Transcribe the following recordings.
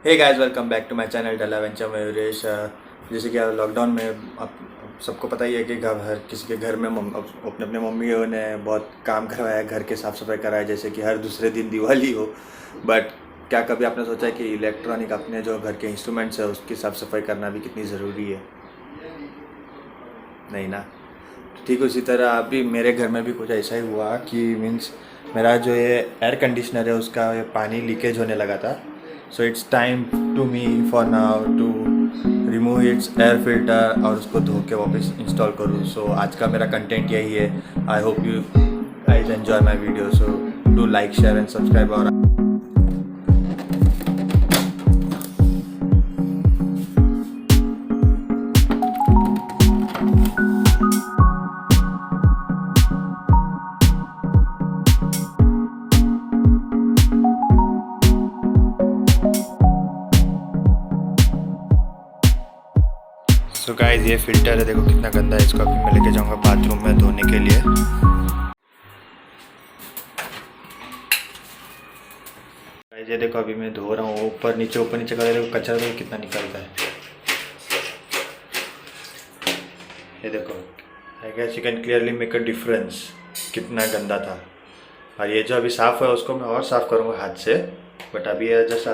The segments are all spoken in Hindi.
Hey guys, welcome back to my channel डला वेंचर मयूरेश। जैसे कि लॉकडाउन में आप सबको पता ही है कि हर किसी के घर में अपने अपने मम्मियों ने बहुत काम करवाया, घर के साफ़ सफाई कराया, जैसे कि हर दूसरे दिन दिवाली हो। बट क्या कभी आपने सोचा है कि इलेक्ट्रॉनिक अपने जो घर के इंस्ट्रूमेंट्स है उसकी साफ़ सफाई करना भी कितनी ज़रूरी है? नहीं ना। ठीक उसी तरह अभी मेरे घर में भी कुछ ऐसा ही हुआ कि मीन्स मेरा जो ये एयर कंडीशनर है उसका ये पानी लीकेज होने लगा था। So it's time to me for now to remove its air filter और उसको धो के वापस इंस्टॉल करूँ। सो आज का मेरा कंटेंट यही है। आई hope you guys enjoy my video. So do like share and subscribe. और सो गाइस, ये फ़िल्टर है, देखो कितना गंदा है। इसको अभी मैं लेके जाऊंगा बाथरूम में धोने के लिए। गाइस ये देखो अभी मैं धो रहा हूँ, ऊपर नीचे कर रहा हूँ, कचरा देखो कितना निकलता है। ये देखो, I guess you can clearly make a difference कितना गंदा था। और ये जो अभी साफ़ है उसको मैं और साफ़ करूँगा हाथ से। बट अभी जैसा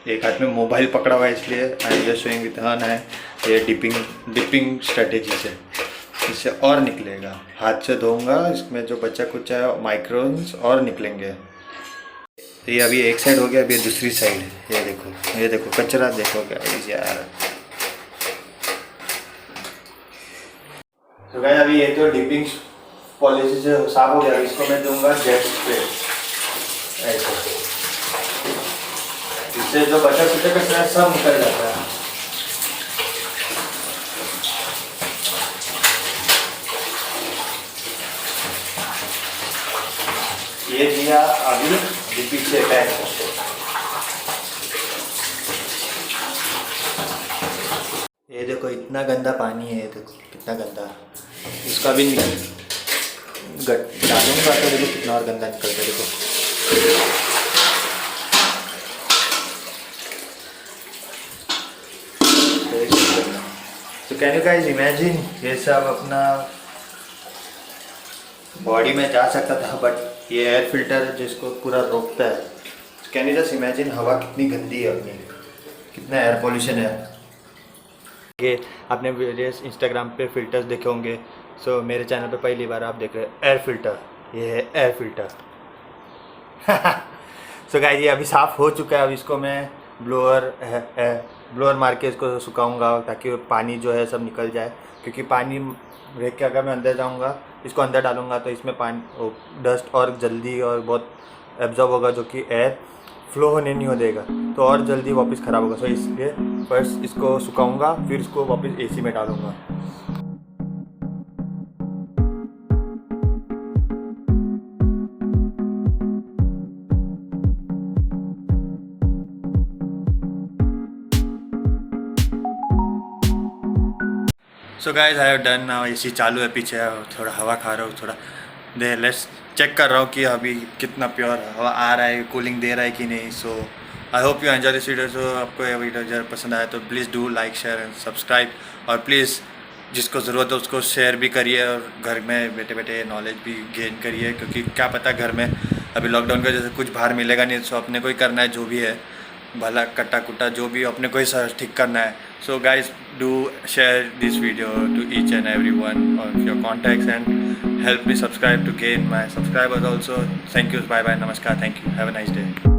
एक हाथ में मोबाइल पकड़ा हुआ है, इसलिए I am just showing with hand है ये डिपिंग स्ट्रेटेजी से इससे और निकलेगा। हाथ से धोऊंगा, इसमें जो बच्चा कुछ है माइक्रोन्स और निकलेंगे। ये अभी एक साइड हो गया, अभी दूसरी साइड है। ये देखो कचरा देखो गाइस यार। तो गाइस अभी ये तो डिपिंग पॉलिसी से साफ हो गया। इसको मैं दूंगा जेट स्प्रे ऐसे, इससे जो बचा कुचा कचरा सब निकल जाता है। ये दिया अभी पीछे बैक। ये देखो इतना गंदा पानी है, ये देखो कितना गंदा। इसका भी डालूंगा तो देखो कितना और गंदा निकलता है। देखो तो कैन यू गाइस इमेजिन, ये सब अपना बॉडी में जा सकता था, बट ये एयर फिल्टर है जिसको पूरा रोकता है। कैन यू जस्ट इमेजिन हवा कितनी गंदी है अपनी, कितना एयर पोल्यूशन है। ये आपने वेरियस इंस्टाग्राम पे फ़िल्टर्स देखे होंगे। सो मेरे चैनल पे पहली बार आप देख रहे हैं एयर फिल्टर। ये है एयर फिल्टर। सो गाइस ये अभी साफ़ हो चुका है। अब इसको मैं ब्लोअर मार के इसको सुखाऊंगा ताकि पानी जो है सब निकल जाए। क्योंकि पानी रह के अगर मैं अंदर जाऊंगा, इसको अंदर डालूंगा तो इसमें पानी डस्ट और जल्दी और बहुत एब्जॉर्ब होगा, जो कि एयर फ्लो होने नहीं हो देगा, तो और जल्दी वापस ख़राब होगा। सो इसलिए फर्स्ट इसको सुखाऊंगा, फिर इसको वापस एसी में डालूंगा। So guys I have done now. AC चालू है पीछे, थोड़ा हवा खा रहा हूँ, थोड़ा दे लेट्स चेक कर रहा हूँ कि अभी कितना प्योर हवा आ रहा है, कूलिंग दे रहा है कि नहीं। So I hope you enjoy this video. So आपको ये वीडियो जब पसंद आया तो please do like share and subscribe. और प्लीज़ जिसको ज़रूरत है उसको शेयर भी करिए, और घर में बैठे बैठे नॉलेज भी गेन करिए। क्योंकि क्या पता घर में अभी लॉकडाउन की वजह से कुछ बाहर मिलेगा नहीं, सो अपने को ही करना है जो भी है, भला कट्टा कुट्टा जो भी अपने को ही ठीक करना है। So guys, do share this video to each and every one of your contacts and help me subscribe to gain my subscribers also. Thank you, bye bye, namaskar, thank you, have a nice day.